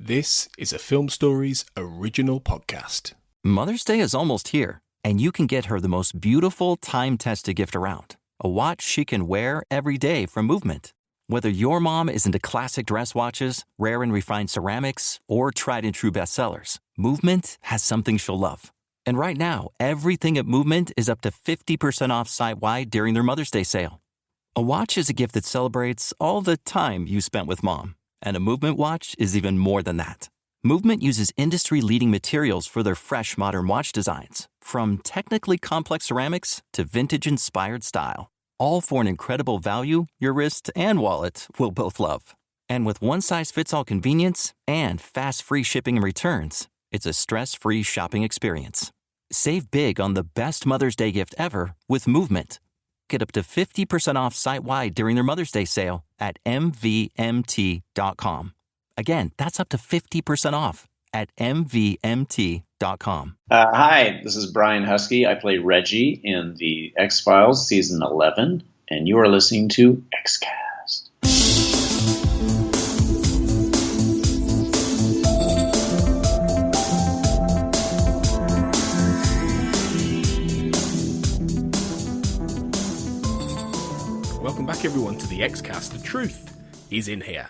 This is a Film Stories original podcast. Mother's Day is almost here, and you can get her the most beautiful time-tested gift around. A watch she can wear every day from Movement. Whether your mom is into classic dress watches, rare and refined ceramics, or tried-and-true bestsellers, Movement has something she'll love. And right now, everything at Movement is up to 50% off site-wide during their Mother's Day sale. A watch is a gift that celebrates all the time you spent with Mom. And a Movement watch is even more than that. Movement uses industry-leading materials for their fresh, modern watch designs, from technically complex ceramics to vintage-inspired style, all for an incredible value your wrist and wallet will both love. And with one-size-fits-all convenience and fast free shipping and returns, it's a stress-free shopping experience. Save big on the best Mother's Day gift ever with Movement. Get up to 50% off site-wide during their Mother's Day sale at mvmt.com. Again, that's up to 50% off at mvmt.com. Hi, this is Brian Husky. I play Reggie in the X-Files Season 11, and you are listening to Xcast. Welcome back, everyone, to the Xcast. The truth is in here.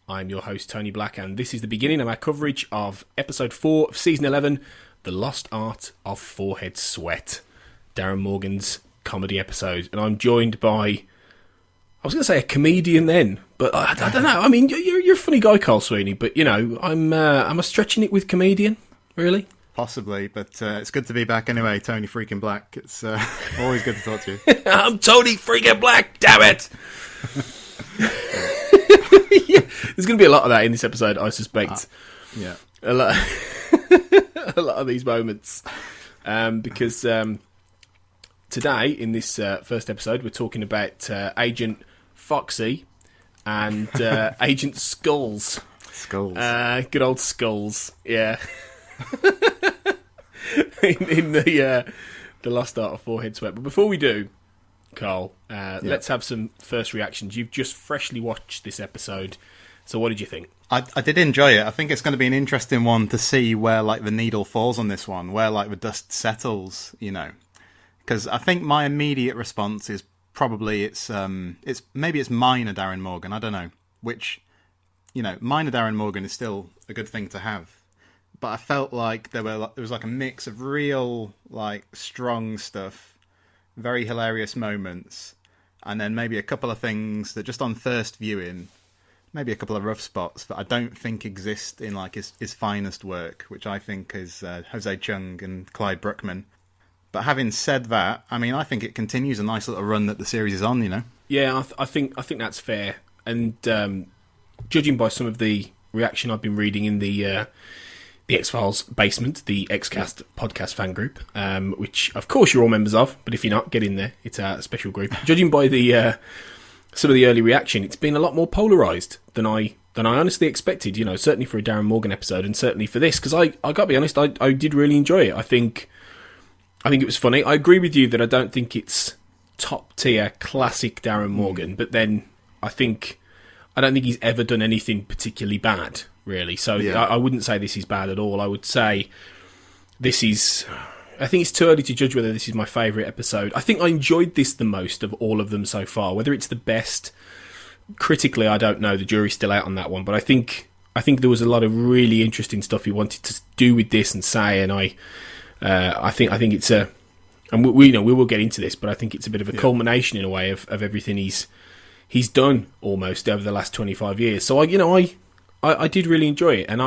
I'm your host, Tony Black, and this is the beginning of our coverage of Episode 4 of Season 11, The Lost Art of Forehead Sweat, Darren Morgan's comedy episode. And I'm joined by, I was going to say a comedian then, but I don't know. I mean, you're a funny guy, Carl Sweeney, but, you know, am I stretching it with comedian, really? Possibly, but it's good to be back anyway, Tony freaking Black. It's always good to talk to you. I'm Tony freaking Black, damn it! Yeah, there's going to be a lot of that in this episode, I suspect. Yeah. A lot of these moments. Because today, in this first episode, we're talking about Agent Foxy and Agent Scullz. Scullz. Good old Scullz, yeah. in the Lost Art of Forehead Sweat. But before we do, Carl, let's have some first reactions. You've just freshly watched this episode, so what did you think? I did enjoy it. I think it's going to be an interesting one to see where like the needle falls on this one, where like the dust settles, you know. Because I think my immediate response is probably it's minor Darren Morgan. I don't know, which, you know, minor Darren Morgan is still a good thing to have. But I felt like there was like a mix of real like strong stuff, very hilarious moments, and then maybe a couple of things that just on first viewing, maybe a couple of rough spots that I don't think exist in like his finest work, which I think is Jose Chung and Clyde Bruckman. But having said that, I mean, I think it continues a nice little run that the series is on, you know. Yeah, I think that's fair. And judging by some of the reaction I've been reading in the X-Files basement, the Xcast podcast fan group, which of course you're all members of, but if you're not, get in there. It's a special group. Judging by the some of the early reaction, it's been a lot more polarised than I honestly expected. You know, certainly for a Darren Morgan episode, and certainly for this, because I got to be honest, I did really enjoy it. I think it was funny. I agree with you that I don't think it's top tier classic Darren Morgan, but then I don't think he's ever done anything particularly bad, really. So yeah. I wouldn't say this is bad at all. I would say this is... I think it's too early to judge whether this is my favourite episode. I think I enjoyed this the most of all of them so far. Whether it's the best, critically, I don't know. The jury's still out on that one. But I think there was a lot of really interesting stuff he wanted to do with this and say, and I think it's a... And we will get into this, but I think it's a bit of a culmination in a way of everything he's done almost over the last 25 years. So I did really enjoy it, and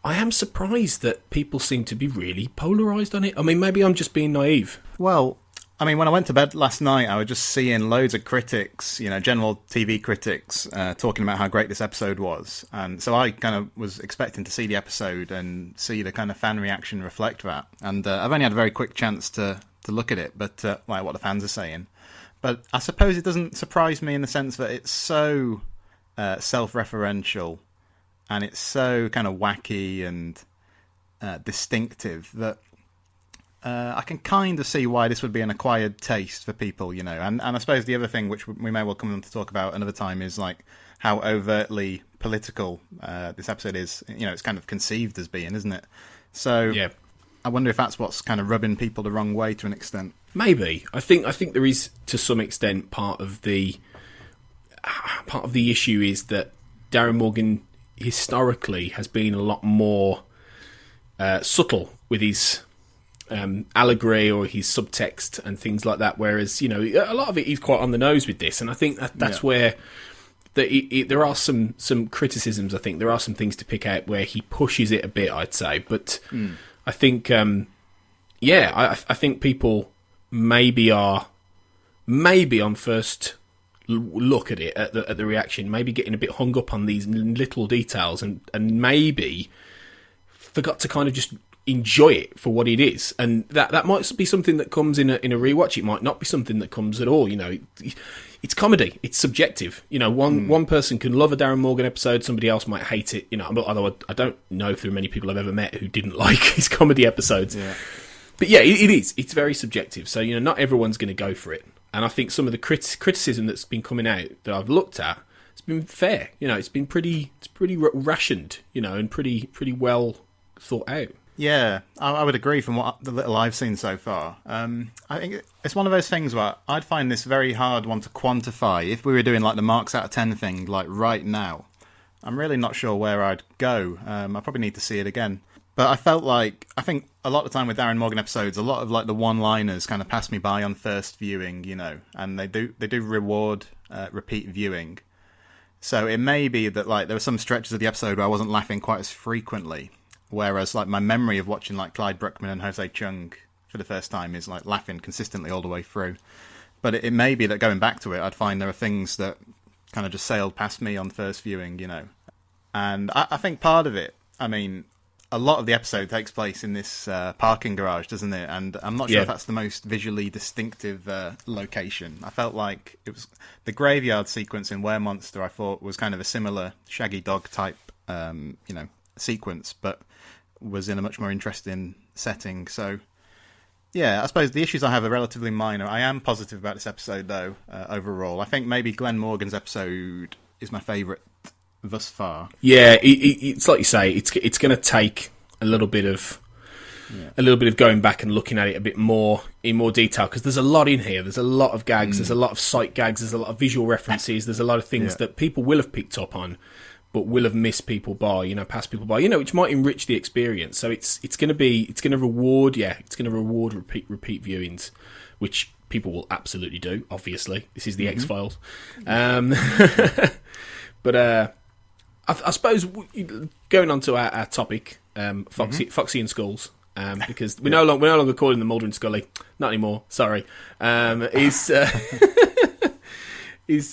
I am surprised that people seem to be really polarised on it. I mean, maybe I'm just being naive. Well, I mean, when I went to bed last night, I was just seeing loads of critics, you know, general TV critics, talking about how great this episode was. And so I kind of was expecting to see the episode and see the kind of fan reaction reflect that. And I've only had a very quick chance to look at it, but like what the fans are saying. But I suppose it doesn't surprise me in the sense that it's so self-referential and it's so kind of wacky and distinctive that I can kind of see why this would be an acquired taste for people, you know. And I suppose the other thing, which we may well come on to talk about another time, is like how overtly political this episode is. You know, it's kind of conceived as being, isn't it? So Yeah. I wonder if that's what's kind of rubbing people the wrong way to an extent. Maybe. I think there is, to some extent, part of the issue is that Darren Morgan historically has been a lot more subtle with his allegory or his subtext and things like that, whereas, you know, a lot of it he's quite on the nose with this, and I think that's where there are some criticisms. I think there are some things to pick out where he pushes it a bit, I'd say, but I think I think people maybe on first look at it, at the reaction, maybe getting a bit hung up on these little details and maybe forgot to kind of just enjoy it for what it is. And that might be something that comes in a rewatch. It might not be something that comes at all. You know, it's comedy. It's subjective. You know, one person can love a Darren Morgan episode, somebody else might hate it. You know, although I don't know if there are many people I've ever met who didn't like his comedy episodes. Yeah. But yeah, it is. It's very subjective. So, you know, not everyone's going to go for it. And I think some of the criticism that's been coming out that I've looked at, it's been fair. You know, it's pretty rationed, you know, and pretty well thought out. Yeah, I would agree from what the little I've seen so far. I think it's one of those things where I'd find this very hard one to quantify. If we were doing like the marks out of 10 thing, like right now, I'm really not sure where I'd go. I probably need to see it again. But I think a lot of the time with Darren Morgan episodes, a lot of like the one-liners kind of pass me by on first viewing, you know, and they do reward repeat viewing. So it may be that like there were some stretches of the episode where I wasn't laughing quite as frequently, whereas like my memory of watching like Clyde Bruckman and Jose Chung for the first time is like laughing consistently all the way through. But it may be that going back to it, I'd find there are things that kind of just sailed past me on first viewing, you know. And I think part of it, I mean, a lot of the episode takes place in this parking garage, doesn't it? And I'm not sure if that's the most visually distinctive location. I felt like it was the graveyard sequence in Were Monster. I thought was kind of a similar Shaggy Dog type, you know, sequence, but was in a much more interesting setting. So, yeah, I suppose the issues I have are relatively minor. I am positive about this episode, though. Overall, I think maybe Glenn Morgan's episode is my favourite thus far. Yeah, it's like you say, it's going to take a little bit of going back and looking at it a bit more in more detail, because there's a lot in here. There's a lot of gags. There's a lot of sight gags. There's a lot of visual references. There's a lot of things that people will have picked up on, but will have missed people by, you know, passed people by, you know, which might enrich the experience. So it's going to reward repeat viewings, which people will absolutely do. Obviously, this is the X-Files. But I suppose going on to our topic, Foxy and Scullz, because we're no longer calling them Mulder and Scully, not anymore. Sorry, is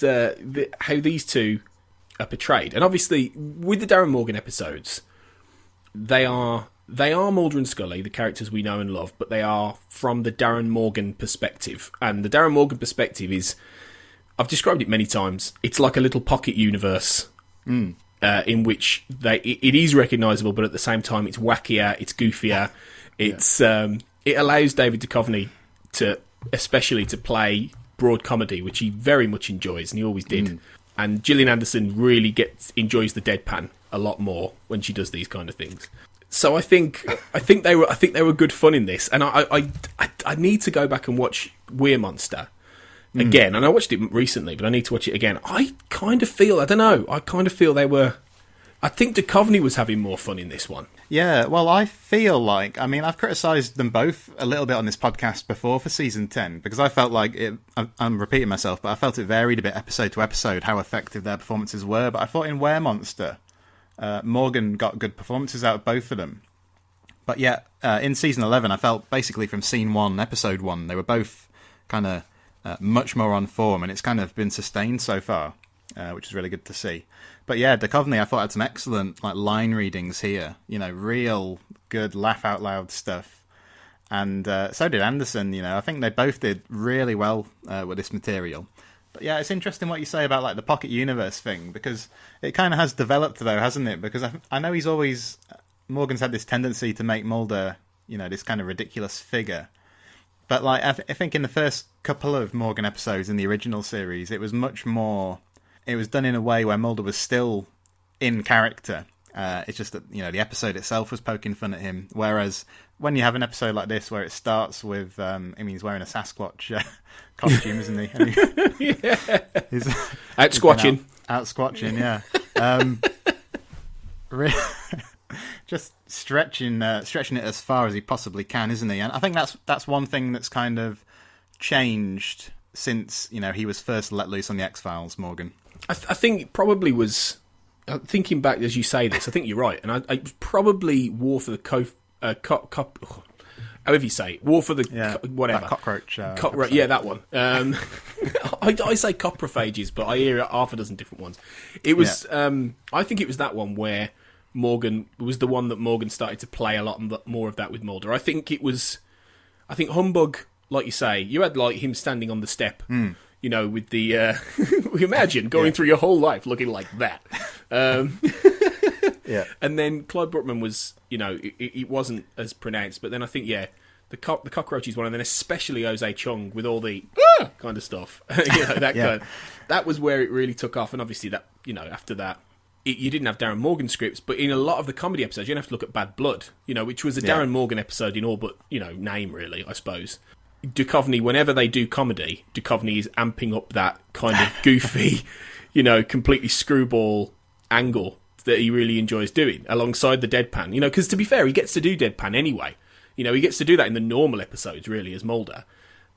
how these two are portrayed, and obviously with the Darren Morgan episodes, they are Mulder and Scully, the characters we know and love, but they are from the Darren Morgan perspective, and the Darren Morgan perspective is, I've described it many times, it's like a little pocket universe. In which it is recognisable, but at the same time it's wackier, it's goofier. It allows David Duchovny especially to play broad comedy, which he very much enjoys, and he always did. And Gillian Anderson really enjoys the deadpan a lot more when she does these kind of things. So I think they were good fun in this, and I need to go back and watch We're Monster again, and I watched it recently, but I need to watch it again. I kind of feel they were. I think Duchovny was having more fun in this one. Yeah, well, I feel like, I mean, I've criticised them both a little bit on this podcast before for season 10, because I felt like I'm repeating myself, but I felt it varied a bit episode to episode how effective their performances were. But I thought in Were Monster, Morgan got good performances out of both of them. But yet, in season 11, I felt basically from scene 1, episode 1, they were both kind of much more on form, and it's kind of been sustained so far, which is really good to see. But yeah, Duchovny I thought had some excellent like line readings here, you know, real good laugh out loud stuff, and so did Anderson. You know, I think they both did really well with this material. But yeah, it's interesting what you say about like the pocket universe thing, because it kind of has developed though, hasn't it? Because I know Morgan's had this tendency to make Mulder, you know, this kind of ridiculous figure. But like I think in the first couple of Morgan episodes in the original series, it was much more. It was done in a way where Mulder was still in character. It's just that, you know, the episode itself was poking fun at him. Whereas when you have an episode like this where it starts with, he's wearing a Sasquatch costume, isn't he? He's out squatching. Out squatching, yeah. Just stretching it as far as he possibly can, isn't he? And I think that's one thing that's kind of changed since, you know, he was first let loose on the X-Files, Morgan. I think it probably was, thinking back as you say this, I think you're right. And I probably War for the however you say it, War for the whatever. That cockroach. Yeah, that one. I say coprophages, but I hear half a dozen different ones. It was, I think it was that one where Morgan was the one that Morgan started to play a lot more of that with Mulder. I think Humbug, like you say, you had like him standing on the step, you know, with the imagine going through your whole life looking like that. And then Clyde Bruckman was, you know, it wasn't as pronounced, but then I think the cockroach is one, and then especially Jose Chung with all the kind of stuff. You know, that was where it really took off, and obviously that, you know, after that. You didn't have Darren Morgan scripts, but in a lot of the comedy episodes, you don't have to look at Bad Blood, you know, which was a Darren Morgan episode in all but, you know, name, really, I suppose. Duchovny, whenever they do comedy, Duchovny is amping up that kind of goofy, you know, completely screwball angle that he really enjoys doing, alongside the deadpan. You know, because to be fair, he gets to do deadpan anyway. You know, he gets to do that in the normal episodes, really, as Mulder.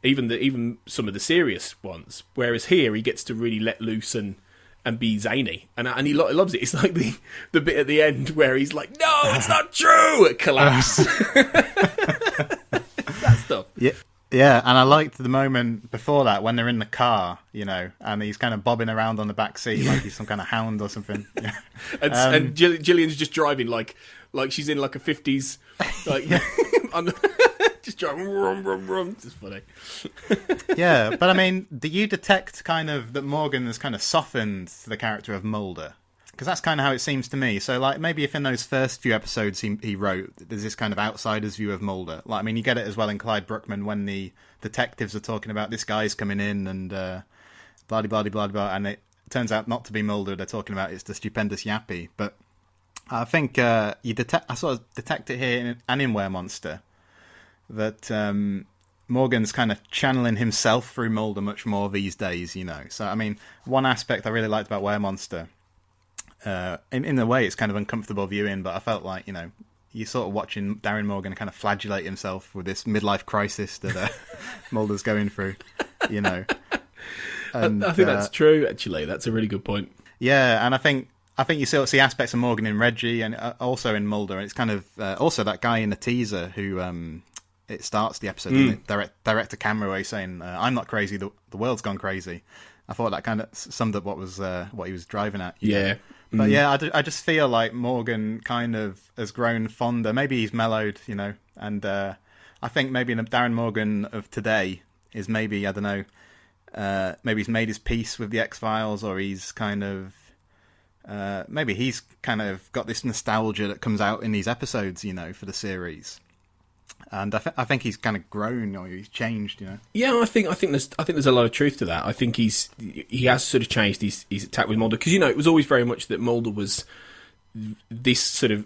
Even some of the serious ones. Whereas here, he gets to really let loose and be zany, and he loves it. It's like the bit at the end where he's like, "No, it's not true!" It collapse. That stuff. Yeah, and I liked the moment before that when they're in the car, you know, and he's kind of bobbing around on the back seat like he's some kind of hound or something. Yeah. And Gillian's just driving like she's in like a 50s, like just driving, rum. It's funny. Yeah, but I mean, do you detect kind of that Morgan has kind of softened the character of Mulder? Because that's kind of how it seems to me. So, like, maybe if in those first few episodes he wrote, there's this kind of outsider's view of Mulder. Like, I mean, you get it as well in Clyde Bruckman when the detectives are talking about this guy's coming in and blah-de-blah-de-blah-de-blah, and it turns out not to be Mulder. They're talking about it's the stupendous Yappy. But I think I sort of detect it here and in Weremonster that Morgan's kind of channeling himself through Mulder much more these days, you know. So, I mean, one aspect I really liked about Weremonster, in a way it's kind of uncomfortable viewing, but I felt like, you know, you're sort of watching Darren Morgan kind of flagellate himself with this midlife crisis that Mulder's going through, you know. And, I think that's true, actually. That's a really good point. Yeah, and I think you sort of see aspects of Morgan in Reggie and also in Mulder. And it's kind of also that guy in the teaser who it starts the episode direct to camera way saying, "I'm not crazy, the world's gone crazy." I thought that kind of summed up what he was driving at. Yeah. But yeah, I just feel like Morgan kind of has grown fonder. Maybe he's mellowed, you know, and I think maybe the Darren Morgan of today is maybe, I don't know, maybe he's made his peace with the X-Files, or he's kind of, maybe he's kind of got this nostalgia that comes out in these episodes, you know, for the series. And I think he's kind of grown, or he's changed, you know. Yeah, I think there's a lot of truth to that. I think he has sort of changed his attack with Mulder, because, you know, it was always very much that Mulder was this sort of,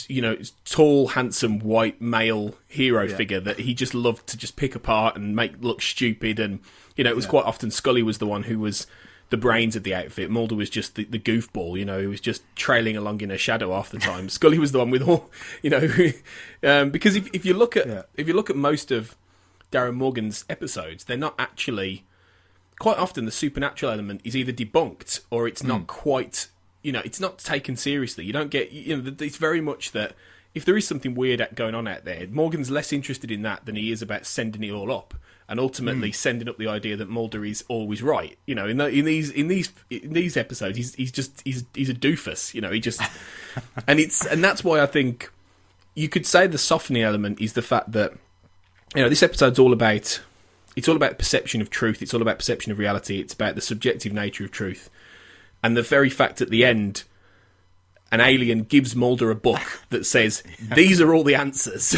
you know, tall, handsome, white male hero figure that he just loved to just pick apart and make look stupid. And, you know, it was quite often Scully was the one who was the brains of the outfit. Mulder was just the goofball, you know, who was just trailing along in a shadow half the time. Scully was the one with all, you know, because if you look at most of Darren Morgan's episodes, they're not actually, quite often the supernatural element is either debunked or it's not quite, you know, it's not taken seriously. You don't get, you know, it's very much that if there is something weird going on out there, Morgan's less interested in that than he is about sending it all up. And ultimately sending up the idea that Mulder is always right. You know, in these episodes, he's a doofus. You know, he just and that's why I think you could say the softening element is the fact that, you know, this episode's all about perception of truth. It's all about perception of reality. It's about the subjective nature of truth, and the very fact at the end, an alien gives Mulder a book that says these are all the answers.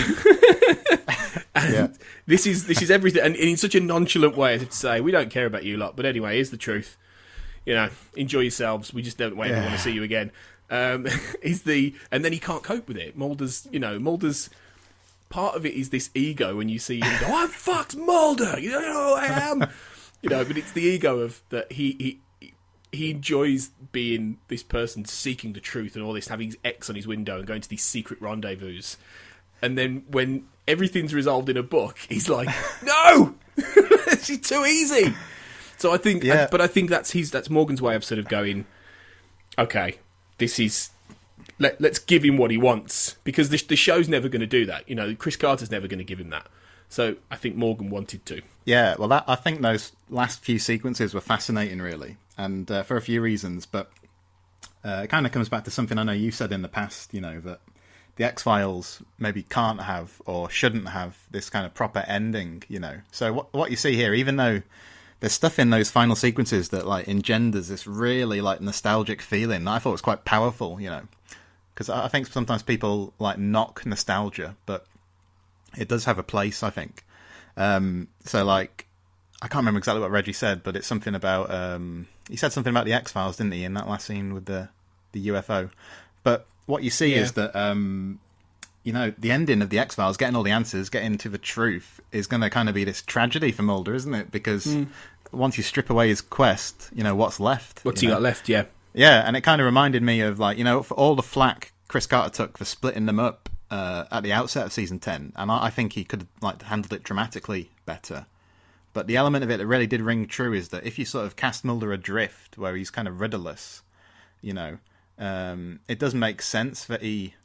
And this is everything, and in such a nonchalant way as if to say, we don't care about you lot, but anyway, here's the truth. enjoy yourselves. We just don't want to see you again. And then he can't cope with it. Mulder's part of it is this ego when you see him go, "I'm fucked, Mulder. You know who I am." But it's the ego of that he enjoys being this person seeking the truth and all this, having his X on his window and going to these secret rendezvous. And then when everything's resolved in a book, he's like, "No, it's too easy." So I think, I think that's Morgan's way of sort of going, okay, this is let's give him what he wants, because the show's never going to do that. Chris Carter's never going to give him that. So I think Morgan wanted to. Yeah, well, I think those last few sequences were fascinating, really, and for a few reasons. But it kind of comes back to something I know you said in the past, that the X-Files maybe can't have or shouldn't have this kind of proper ending, So what you see here, even though there's stuff in those final sequences that like engenders this really like nostalgic feeling that I thought was quite powerful, because I think sometimes people like knock nostalgia, but it does have a place, I think. So like, I can't remember exactly what Reggie said, but it's something about he said something about the X-Files, didn't he, in that last scene with the UFO. But what you see is that the ending of the X-Files, getting all the answers, getting to the truth, is going to kind of be this tragedy for Mulder, isn't it? Because once you strip away his quest, what's left? What's he got left? Yeah. Yeah, and it kind of reminded me of, like, for all the flack Chris Carter took for splitting them up at the outset of season 10, and I think he could have like handled it dramatically better. But the element of it that really did ring true is that if you sort of cast Mulder adrift, where he's kind of rudderless, it does make sense that he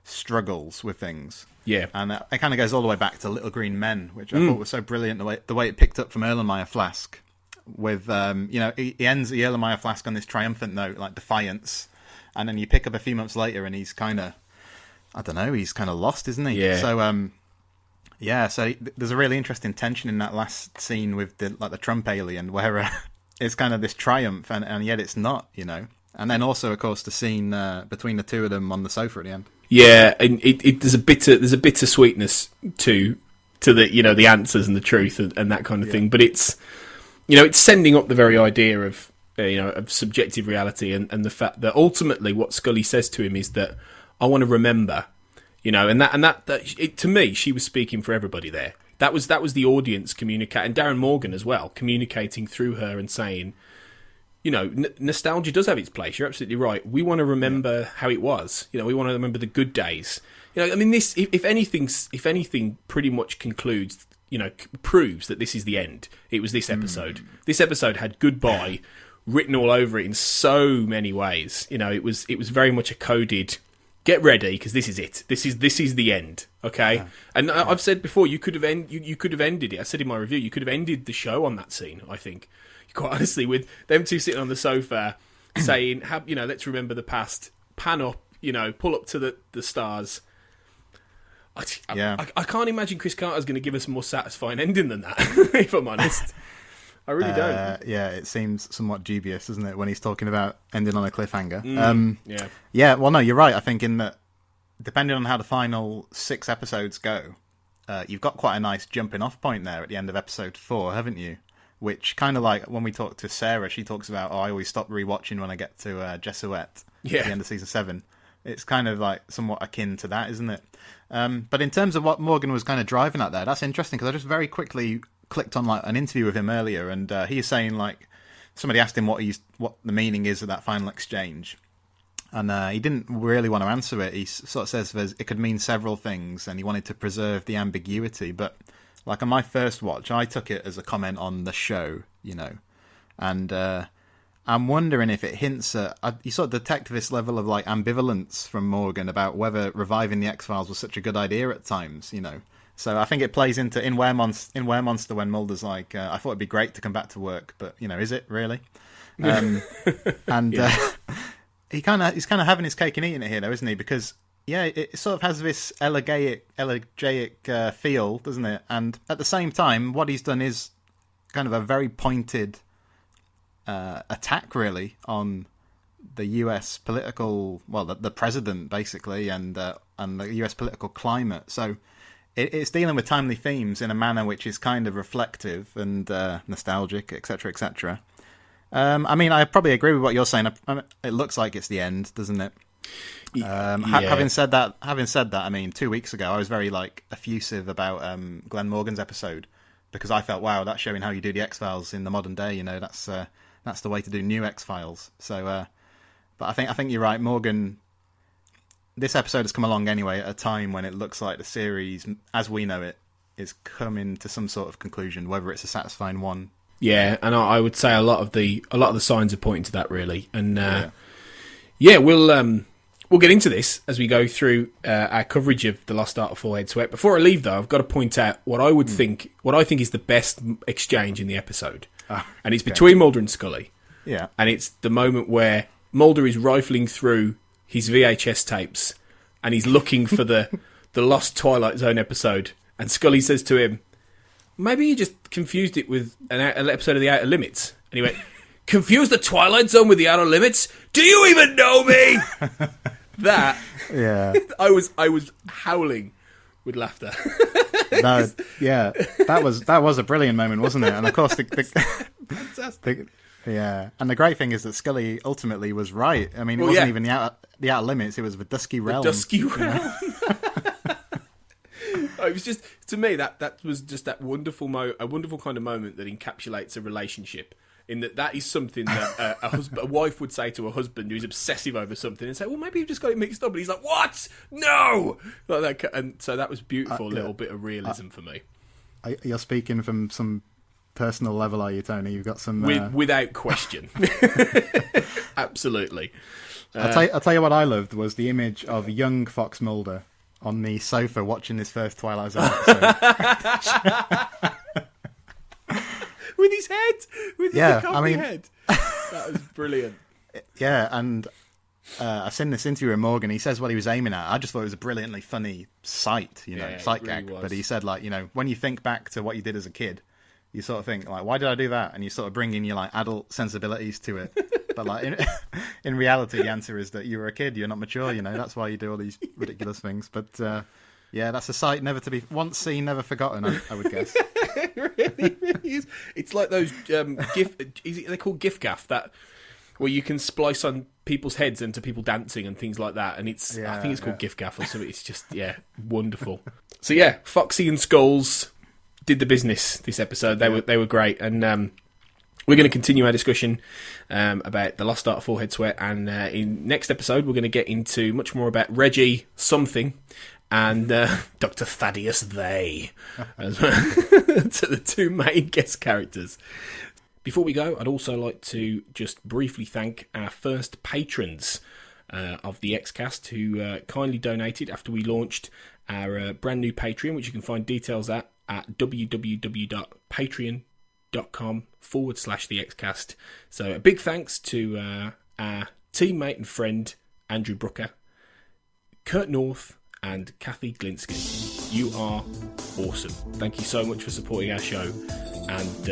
struggles with things. Yeah. And it kind of goes all the way back to Little Green Men, which I thought was so brilliant, the way it picked up from Erlenmeyer Flask. With, he ends the Erlenmeyer Flask on this triumphant note, like defiance. And then you pick up a few months later and he's kind of, I don't know, he's kind of lost, isn't he? Yeah. So, so there's a really interesting tension in that last scene with the Trump alien, where it's kind of this triumph, and yet it's not, And then also, of course, the scene between the two of them on the sofa at the end. Yeah, and there's a bitter sweetness to the answers and the truth and that kind of thing. But it's it's sending up the very idea of of subjective reality and the fact that ultimately what Scully says to him is that I want to remember, and that to me, she was speaking for everybody there. That was the audience communicating, and Darren Morgan as well, communicating through her and saying, nostalgia does have its place. You're absolutely right. We want to remember how it was. We want to remember the good days. This, if anything, pretty much concludes, proves that this is the end. It was this episode. This episode had goodbye written all over it in so many ways. It was very much a coded, get ready because this is it. This is the end. Okay. Yeah. And I've said before, you could have ended it. I said in my review, you could have ended the show on that scene. I think, quite honestly, with them two sitting on the sofa saying, let's remember the past. Pan up, pull up to the stars. I can't imagine Chris Carter's going to give us a more satisfying ending than that, if I'm honest. I really don't. Yeah, it seems somewhat dubious, doesn't it, when he's talking about ending on a cliffhanger. Yeah, well, no, you're right. I think in that, depending on how the final 6 episodes go, you've got quite a nice jumping off point there at the end of episode 4, haven't you? Which kind of like when we talk to Sarah, she talks about, I always stop rewatching when I get to Jesuet at the end of season 7. It's kind of like somewhat akin to that, isn't it? But in terms of what Morgan was kind of driving at there, that's interesting because I just very quickly clicked on like an interview with him earlier, and he's saying like somebody asked him what the meaning is of that final exchange, and he didn't really want to answer it. He sort of says it could mean several things, and he wanted to preserve the ambiguity. But like on my first watch, I took it as a comment on the show, and I'm wondering if it hints at you sort of detect this level of like ambivalence from Morgan about whether reviving the X-Files was such a good idea at times, So I think it plays into in Weremonster when Mulder's like, I thought it'd be great to come back to work, but is it really? And he's kind of having his cake and eating it here, though, isn't he? Because it sort of has this elegiac feel, doesn't it? And at the same time, what he's done is kind of a very pointed attack, really, on the U.S. political, the president basically, and the U.S. political climate. So. It's dealing with timely themes in a manner which is kind of reflective and nostalgic, etc., etc. I mean, I probably agree with what you're saying. It looks like it's the end, doesn't it? Having said that, I mean, 2 weeks ago I was very effusive about Glenn Morgan's episode because I felt, wow, that's showing how you do the X-Files in the modern day. You know, that's the way to do new X-Files. So, but I think you're right, Morgan. This episode has come along anyway at a time when it looks like the series, as we know it, is coming to some sort of conclusion, whether it's a satisfying one. Yeah, and I would say a lot of the signs are pointing to that, really. And we'll get into this as we go through our coverage of The Lost Art of Forehead Sweat. Before I leave, though, I've got to point out what I think is the best exchange in the episode, and it's between Mulder and Scully. Yeah, and it's the moment where Mulder is rifling through his VHS tapes and he's looking for the lost Twilight Zone episode, and Scully says to him, maybe you just confused it with an episode of The Outer Limits. And he went, confuse the Twilight Zone with The Outer Limits? Do you even know me? That, yeah, I was howling with laughter. That was a brilliant moment, wasn't it? And of course, fantastic. And the great thing is that Scully ultimately was right. I mean, it wasn't even the outer Limits; it was the Dusky Realm. The Dusky Realm. It was just, to me, that was just that wonderful a wonderful kind of moment that encapsulates a relationship. In that is something that a wife would say to a husband who's obsessive over something and say, well, maybe you've just got it mixed up. And he's like, what? No! Like that, and so that was beautiful, little bit of realism for me. You're speaking from some personal level, are you, Tony? You've got some... Without question. Absolutely. I'll tell you what I loved was the image of young Fox Mulder on the sofa watching this first Twilight Zone episode. With his head, with the coffee head. That was brilliant. Yeah, and I've seen this interview with Morgan. He says what he was aiming at. I just thought it was a brilliantly funny sight, sight gag. But he said, when you think back to what you did as a kid, you sort of think, why did I do that? And you sort of bring in your adult sensibilities to it. But in reality, the answer is that you were a kid. You're not mature. That's why you do all these ridiculous things. But that's a sight never to be once seen, never forgotten. I would guess. It really is. It's like those they're called GIF gaff, that where you can splice on people's heads into people dancing and things like that. And I think it's called GIF gaff or something. It's just wonderful. So Foxy and Scullz did the business this episode. They were great, and we're going to continue our discussion about The Lost Art of Forehead Sweat. And in next episode, we're going to get into much more about Reggie something. And Dr. Thaddeus They, as well, to the two main guest characters. Before we go, I'd also like to just briefly thank our first patrons of the XCast who kindly donated after we launched our brand new Patreon, which you can find details at www.patreon.com/the XCast. So a big thanks to our teammate and friend Andrew Brooker, Kurt North, and Kathy Glinsky. You are awesome. Thank you so much for supporting our show, and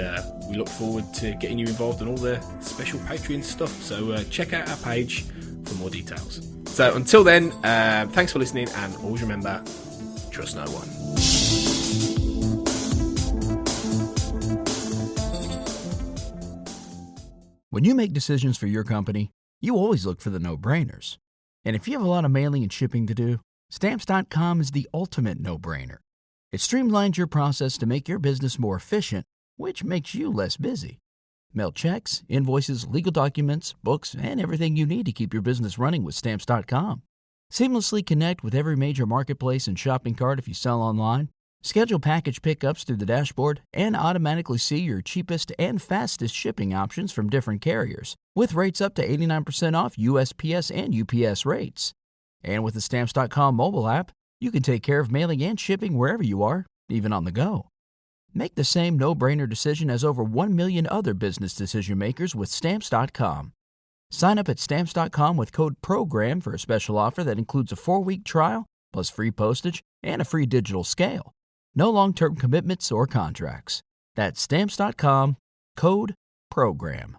we look forward to getting you involved in all the special Patreon stuff. So check out our page for more details. So until then, thanks for listening, and always remember, trust no one. When you make decisions for your company, you always look for the no-brainers. And if you have a lot of mailing and shipping to do, Stamps.com is the ultimate no-brainer. It streamlines your process to make your business more efficient, which makes you less busy. Mail checks, invoices, legal documents, books, and everything you need to keep your business running with Stamps.com. Seamlessly connect with every major marketplace and shopping cart if you sell online. Schedule package pickups through the dashboard and automatically see your cheapest and fastest shipping options from different carriers, with rates up to 89% off USPS and UPS rates. And with the Stamps.com mobile app, you can take care of mailing and shipping wherever you are, even on the go. Make the same no-brainer decision as over 1 million other business decision makers with Stamps.com. Sign up at Stamps.com with code PROGRAM for a special offer that includes a 4-week trial, plus free postage and a free digital scale. No long-term commitments or contracts. That's Stamps.com, code PROGRAM.